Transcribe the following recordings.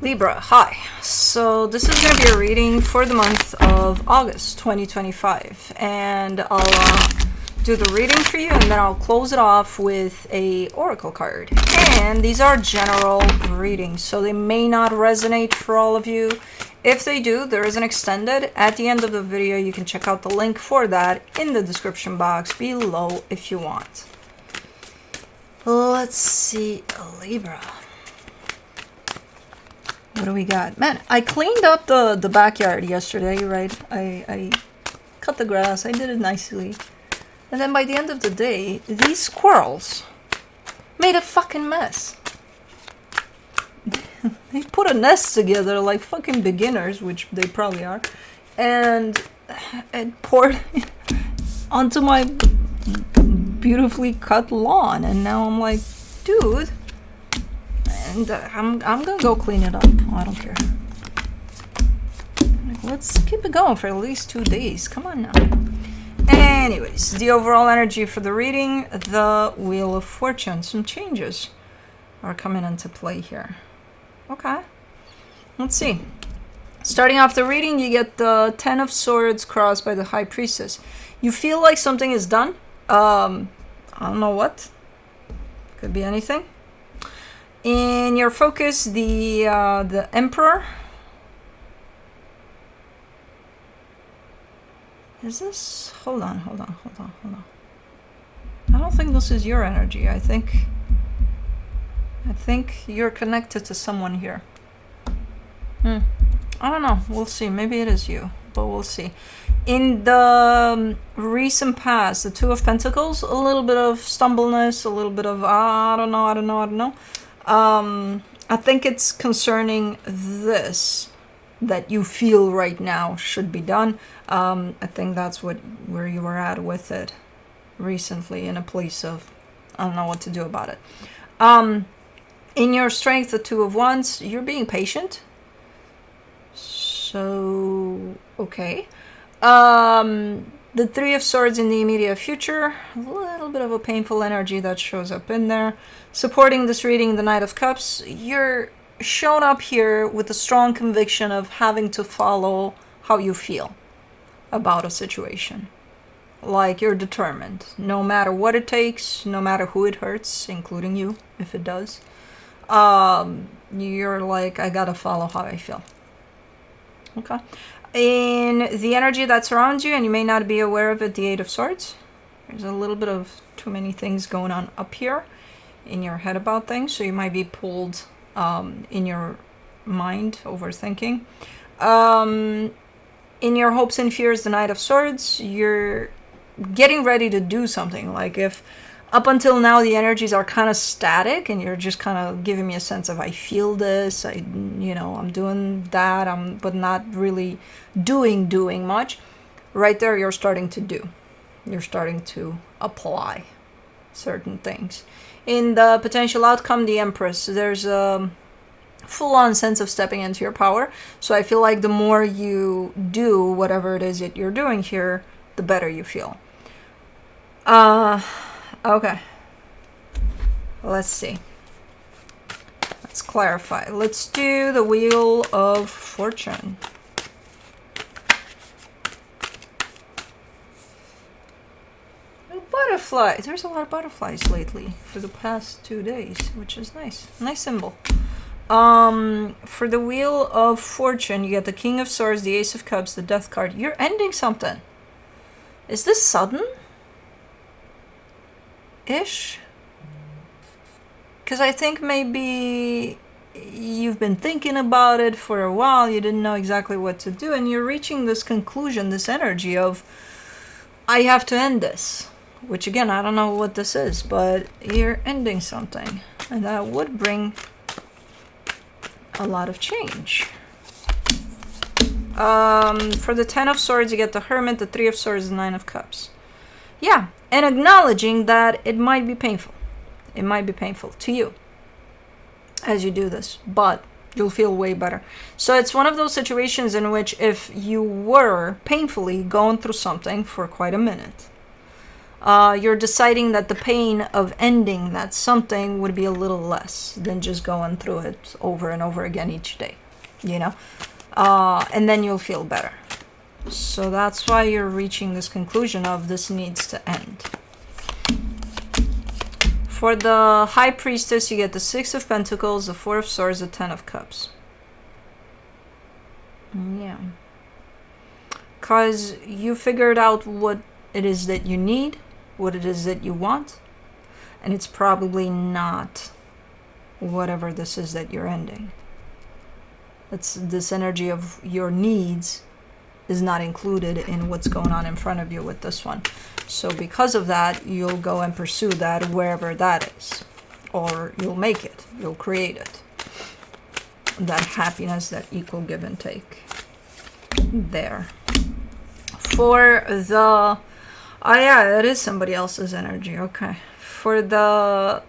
Libra, hi. So this is going to be a reading for the month of August 2025, and I'll do the reading for you, and then I'll close it off with a oracle card. And these are general readings, so they may not resonate for all of you. If they do, there is an extended at the end of the video. You can check out the link for that in the description box below if you want. Let's see, Libra. What do we got? Man, I cleaned up the backyard yesterday, right? I cut the grass. I did it nicely. And then by the end of the day, these squirrels made a fucking mess. They put a nest together like fucking beginners, which they probably are, and it poured onto my beautifully cut lawn. And now I'm like, dude, and I'm gonna go clean it up. I don't care. Let's keep it going for at least 2 days. Come on now. Anyways, the overall energy for the reading, the Wheel of Fortune. Some changes are coming into play here. Okay, let's see. Starting off the reading, you get the 10 of Swords crossed by the High Priestess. You feel like something is done. I don't know what. Could be anything. In your focus, the Emperor. Is this? Hold on. I don't think this is your energy. I think you're connected to someone here. I don't know. We'll see. Maybe it is you, but we'll see. In the recent past, the Two of Pentacles, a little bit of stumbleness, a little bit of I don't know. I think it's concerning this that you feel right now should be done. I think that's where you were at with it recently, in a place of I don't know what to do about it. In your strength, the Two of Wands, you're being patient. So, okay. The Three of Swords in the immediate future, a little bit of a painful energy that shows up in there. Supporting this reading, the Knight of Cups, you're shown up here with a strong conviction of having to follow how you feel about a situation. Like you're determined, no matter what it takes, no matter who it hurts, including you, if it does. You're like, I gotta follow how I feel. Okay. In the energy that surrounds you, and you may not be aware of it, the Eight of Swords. There's a little bit of too many things going on up here in your head about things, so you might be pulled in your mind, overthinking. In your hopes and fears, the Knight of Swords, you're getting ready to do something. Like if up until now the energies are kind of static and you're just kind of giving me a sense of I feel this, I'm doing that, but not really doing much. Right there, you're starting to do. You're starting to apply certain things. In the potential outcome, the Empress, there's a full-on sense of stepping into your power. So I feel like the more you do whatever it is that you're doing here, the better you feel. Okay. Let's see. Let's clarify. Let's do the Wheel of Fortune. Butterfly. There's a lot of butterflies lately for the past 2 days, which is nice. Nice symbol. For the Wheel of Fortune, you get the King of Swords, the Ace of Cups, the Death card. You're ending something. Is this sudden? Ish? Because I think maybe you've been thinking about it for a while. You didn't know exactly what to do, and you're reaching this conclusion, this energy of I have to end this. Which again, I don't know what this is, but you're ending something. And that would bring a lot of change. For the 10 of Swords, you get the Hermit, the 3 of Swords, the 9 of Cups. Yeah, and acknowledging that it might be painful. It might be painful to you as you do this, but you'll feel way better. So it's one of those situations in which if you were painfully going through something for quite a minute, you're deciding that the pain of ending that something would be a little less than just going through it over and over again each day, you know? And then you'll feel better. So that's why you're reaching this conclusion of this needs to end. For the High Priestess, you get the Six of Pentacles, the Four of Swords, the Ten of Cups. Yeah. Because you figured out what it is that you need, what it is that you want, and it's probably not whatever this is that you're ending. It's this energy of your needs is not included in what's going on in front of you with this one. So because of that, you'll go and pursue that wherever that is. Or you'll make it. You'll create it. That happiness, that equal give and take. There. For the... Oh yeah, it is somebody else's energy. Okay. For the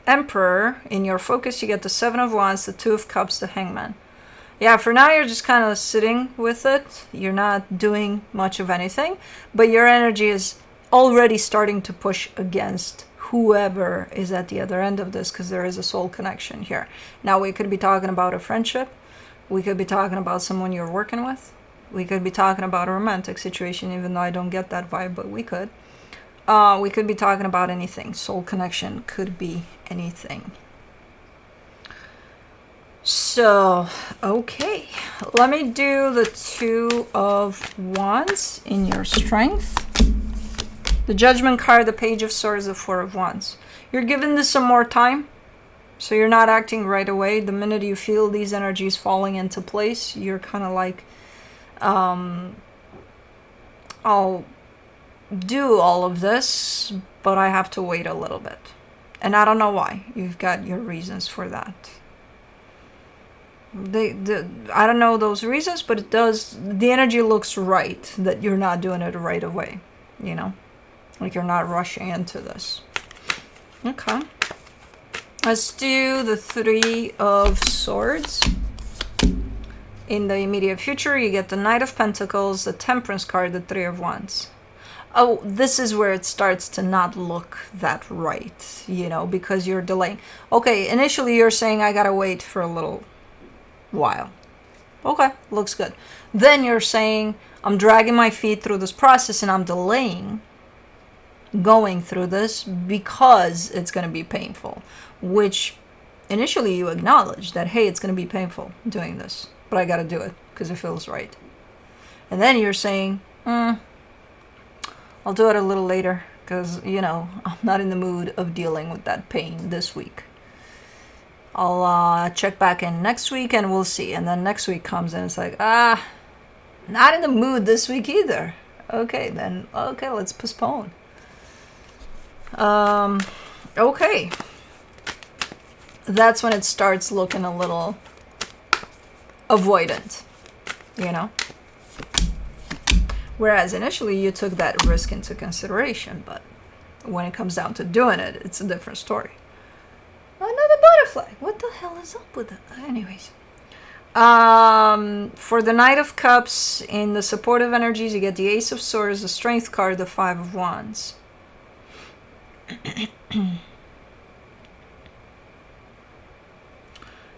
Emperor, in your focus, you get the Seven of Wands, the Two of Cups, the Hangman. Yeah, for now you're just kind of sitting with it. You're not doing much of anything, but your energy is already starting to push against whoever is at the other end of this, because there is a soul connection here. Now, we could be talking about a friendship. We could be talking about someone you're working with. We could be talking about a romantic situation, even though I don't get that vibe, but we could. We could be talking about anything. Soul connection could be anything. So, okay, let me do the Two of Wands in your strength. The Judgment card, the Page of Swords, the Four of Wands. You're giving this some more time, so you're not acting right away. The minute you feel these energies falling into place, you're kind of like, I'll do all of this, but I have to wait a little bit. And I don't know why. You've got your reasons for that. I don't know those reasons, but it does, the energy looks right that you're not doing it right away, you know, like you're not rushing into this. Okay, let's do the Three of Swords. In the immediate future, you get the Knight of Pentacles, the Temperance card, the Three of Wands. Oh, this is where it starts to not look that right, you know, because you're delaying. Okay, initially you're saying I gotta wait for a little while. Okay, looks good. Then you're saying I'm dragging my feet through this process and I'm delaying going through this because it's going to be painful, which initially you acknowledge that, hey, it's going to be painful doing this, but I got to do it because it feels right. And then you're saying, I'll do it a little later because, you know, I'm not in the mood of dealing with that pain this week. I'll check back in next week and we'll see. And then next week comes and it's like, not in the mood this week either. Okay, then, okay, let's postpone. Okay. That's when it starts looking a little avoidant, you know? Whereas initially you took that risk into consideration, but when it comes down to doing it, it's a different story. Another butterfly. What the hell is up with it? Anyways. For the Knight of Cups, in the supportive energies, you get the Ace of Swords, the Strength card, the Five of Wands.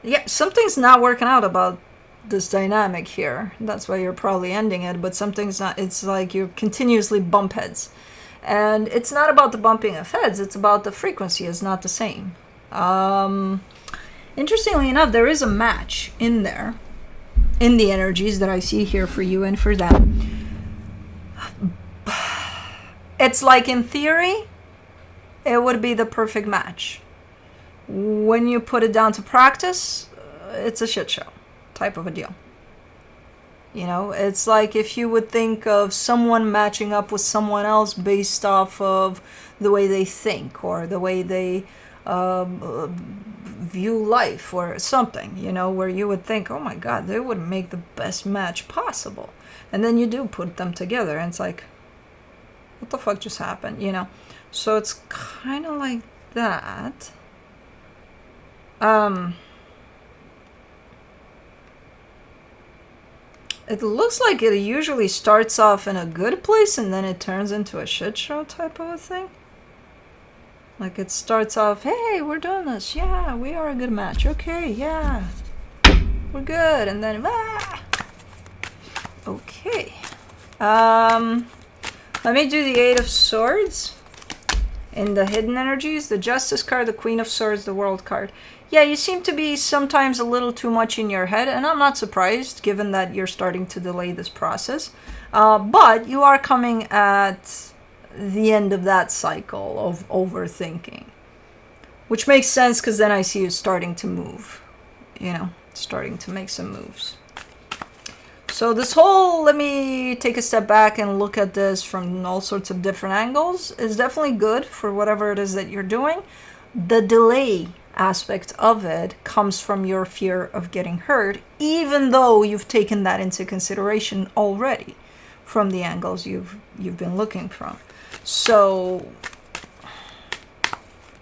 Yeah, something's not working out about this dynamic here. That's why you're probably ending it, but something's not. It's like you continuously bump heads. And it's not about the bumping of heads, it's about the frequency is not the same. Interestingly enough, there is a match in there, in the energies that I see here for you and for them. It's like in theory, it would be the perfect match. When you put it down to practice, it's a shit show type of a deal. You know, it's like if you would think of someone matching up with someone else based off of the way they think or the way they view life or something, you know, where you would think, oh my God, they would make the best match possible. And then you do put them together and it's like, what the fuck just happened, you know? So it's kind of like that. It looks like it usually starts off in a good place and then it turns into a shit show type of a thing. Like it starts off, hey, we're doing this. Yeah, we are a good match. Okay, yeah. We're good. And then, okay. Let me do the Eight of Swords. In the hidden energies, the Justice card, the Queen of Swords, the World card. Yeah, you seem to be sometimes a little too much in your head, and I'm not surprised, given that you're starting to delay this process. But you are coming at the end of that cycle of overthinking. Which makes sense, because then I see you starting to move. You know, starting to make some moves. So this whole, let me take a step back and look at this from all sorts of different angles, is definitely good for whatever it is that you're doing. The delay aspect of it comes from your fear of getting hurt, even though you've taken that into consideration already from the angles you've been looking from. So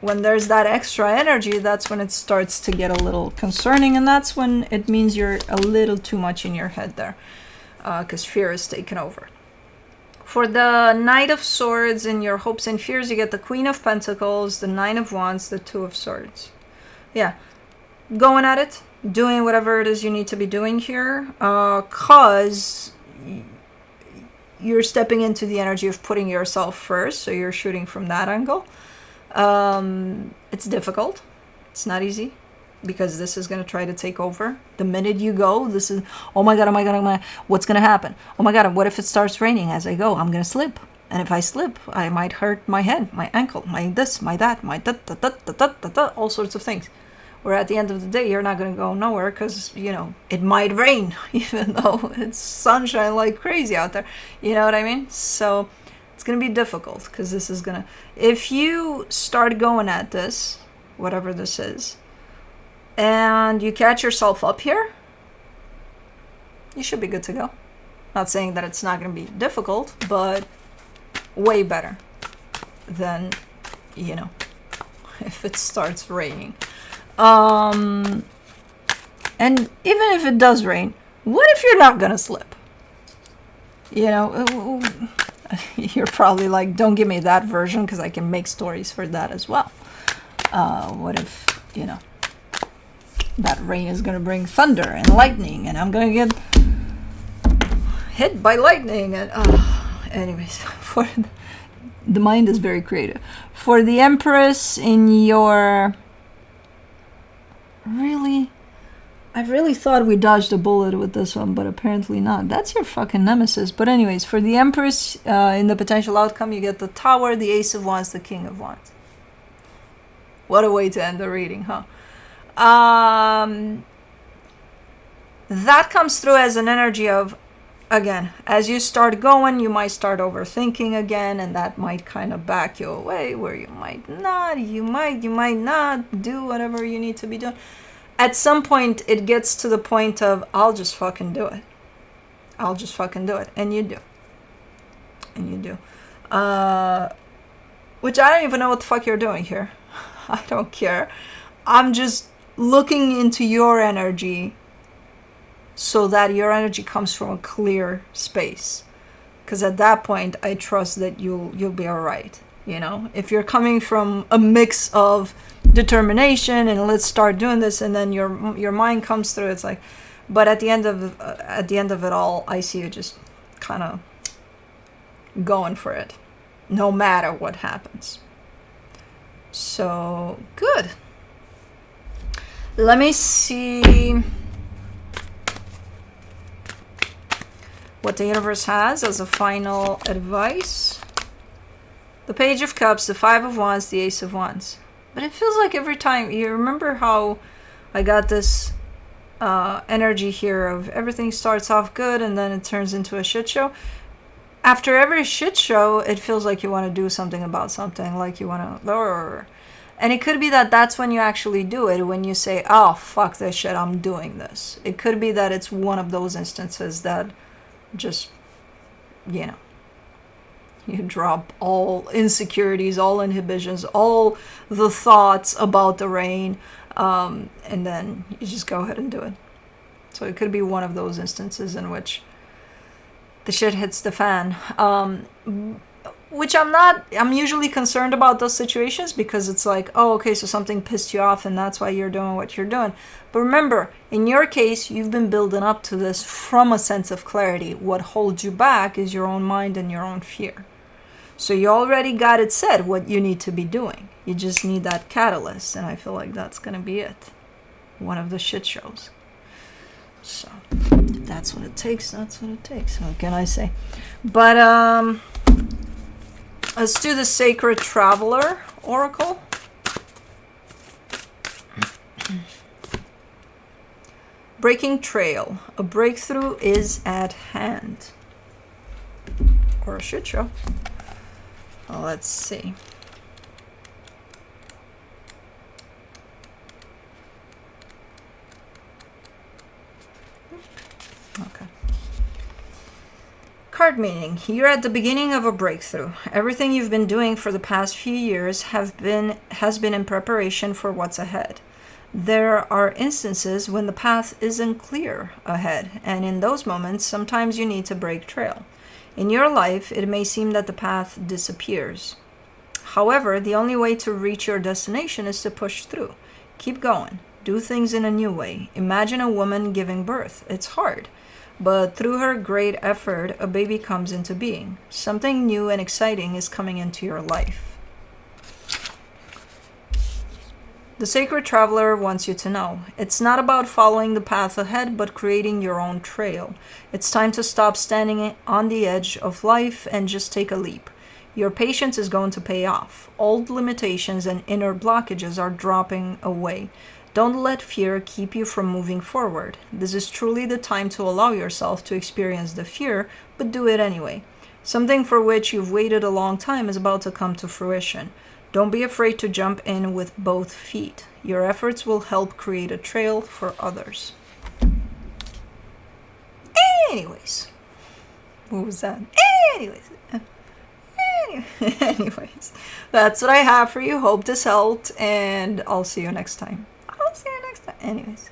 when there's that extra energy, that's when it starts to get a little concerning, and that's when it means you're a little too much in your head there, because fear is taken over. For the Knight of Swords, in your hopes and fears, you get the Queen of Pentacles, the Nine of Wands, the Two of Swords. Yeah, going at it, doing whatever it is you need to be doing here, because you're stepping into the energy of putting yourself first, so you're shooting from that angle. It's difficult. It's not easy, because this is going to try to take over. The minute you go, this is, oh my God, oh my God, oh my God, what's going to happen? Oh my God, what if it starts raining as I go? I'm going to slip. And if I slip, I might hurt my head, my ankle, my this, my that, my all sorts of things. Where at the end of the day, you're not going to go nowhere, because, you know, it might rain, even though it's sunshine like crazy out there. You know what I mean? So it's going to be difficult, because this is going to, if you start going at this, whatever this is, and you catch yourself up here, you should be good to go. Not saying that it's not going to be difficult, but way better than, you know, if it starts raining. And even if it does rain, what if you're not going to slip? You know, you're probably like, don't give me that version, because I can make stories for that as well. What if, you know, that rain is going to bring thunder and lightning, and I'm going to get hit by lightning, and anyways, for the mind is very creative. For the Empress, in your, I really thought we dodged a bullet with this one, but apparently not. That's your fucking nemesis. But anyways, for the Empress, in the potential outcome, you get the Tower, the Ace of Wands, the King of Wands. What a way to end the reading, huh? That comes through as an energy of, again, as you start going, you might start overthinking again, and that might kind of back you away, where you might not do whatever you need to be doing. At some point, it gets to the point of, I'll just fucking do it. I'll just fucking do it. And you do. And you do. Which I don't even know what the fuck you're doing here. I don't care. I'm just looking into your energy, so that your energy comes from a clear space. Because at that point, I trust that you'll be all right. You know, if you're coming from a mix of determination and let's start doing this, and then your mind comes through, it's like, but at the end of it all, I see you just kind of going for it, no matter what happens. So good. Let me see what the universe has as a final advice. The Page of Cups, the Five of Wands, the Ace of Wands. But it feels like every time, you remember how I got this energy here of everything starts off good and then it turns into a shit show? After every shit show, it feels like you want to do something about something, like you want to... And it could be that that's when you actually do it, when you say, oh, fuck this shit, I'm doing this. It could be that it's one of those instances that just, you know, you drop all insecurities, all inhibitions, all the thoughts about the rain, and then you just go ahead and do it. So it could be one of those instances in which the shit hits the fan. Which I'm usually concerned about those situations because it's like, oh, okay, so something pissed you off and that's why you're doing what you're doing. But remember, in your case, you've been building up to this from a sense of clarity. What holds you back is your own mind and your own fear. So you already got it said what you need to be doing. You just need that catalyst, and I feel like that's going to be it. One of the shit shows. So, if that's what it takes, that's what it takes. What can I say? But, let's do the Sacred Traveler Oracle. Breaking trail. A breakthrough is at hand. Or a shit show. Well, let's see. Okay. Card meaning. You're at the beginning of a breakthrough. Everything you've been doing for the past few years has been in preparation for what's ahead. There are instances when the path isn't clear ahead, and in those moments, sometimes you need to break trail. In your life, it may seem that the path disappears. However, the only way to reach your destination is to push through. Keep going. Do things in a new way. Imagine a woman giving birth. It's hard. But through her great effort, a baby comes into being. Something new and exciting is coming into your life. The Sacred Traveler wants you to know, it's not about following the path ahead, but creating your own trail. It's time to stop standing on the edge of life and just take a leap. Your patience is going to pay off. Old limitations and inner blockages are dropping away. Don't let fear keep you from moving forward. This is truly the time to allow yourself to experience the fear, but do it anyway. Something for which you've waited a long time is about to come to fruition. Don't be afraid to jump in with both feet. Your efforts will help create a trail for others. Anyways. What was that? Anyways. That's what I have for you. Hope this helped, and I'll see you next time. Anyways.